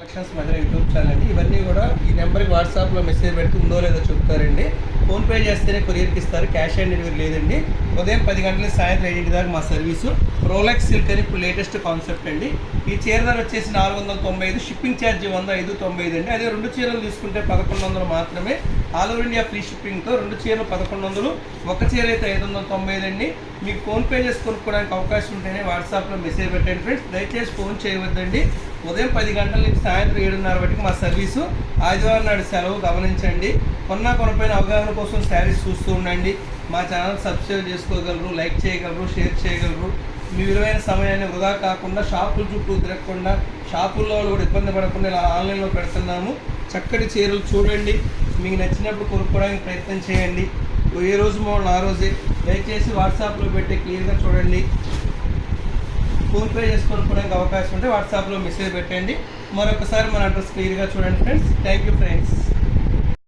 Collections మధ్య YouTube channel అండి. ఇవన్నీ కూడా ఈ నెంబర్కి వాట్సాప్లో మెసేజ్ పెట్టి ఉందో లేదో చెప్తారండి. ఫోన్పే చేస్తేనే కొరియర్కి ఇస్తారు, క్యాష్ ఆన్ డెలివరీ లేదండి. ఉదయం 10 గంటల సాయంత్రం 8 దాకా మా సర్వీసు. రోలెక్స్ సిల్క్ అని ఇప్పుడు లేటెస్ట్ కాన్సెప్ట్ అండి. ఈ చీర ధర వచ్చేసి 495, షిప్పింగ్ ఛార్జ్ 105.95 అండి. అదే 2 చీరలు తీసుకుంటే 1100 మాత్రమే. ఆల్ ఓవర్ ఇండియా ఫ్రీ షిప్పింగ్తో 2 చీరలు 1100, ఒక చీర అయితే 595 అండి. మీకు ఫోన్పే చేసి కొనుక్కోవడానికి అవకాశం ఉంటేనే వాట్సాప్లో మెసేజ్ పెట్టండి ఫ్రెండ్స్. దయచేసి ఫోన్ చేయవద్దండి. ఉదయం 10 గంటల నుంచి సాయంత్రం 7:30 వరకు మా సర్వీసు. ఆదివారం నాడు సెలవు గమనించండి. కొనపైన అవగాహన కోసం శారీస్ చూస్తూ ఉండండి. మా ఛానల్ సబ్స్క్రైబ్ చేసుకోగలరు, లైక్ చేయగలరు, షేర్ చేయగలరు. మీ విలువైన సమయాన్ని వృధా కాకుండా షాపుల చుట్టూ తిరగకుండా, షాపుల్లో కూడా ఇబ్బంది పడకుండా ఇలా ఆన్లైన్లో పెడుతున్నాము. చక్కటి చీరలు చూడండి, మీకు నచ్చినప్పుడు కొనుక్కోవడానికి ప్రయత్నం చేయండి. ఏ రోజు మోడల్ ఆ రోజే. దయచేసి వాట్సాప్లో పెట్టి క్లియర్గా చూడండి. ఫోన్పే చేసుకోవడానికి అవకాశం ఉంటే వాట్సాప్లో మెసేజ్ పెట్టండి. మరొకసారి మన అడ్రస్ క్లియర్గా చూడండి ఫ్రెండ్స్. Thank you friends.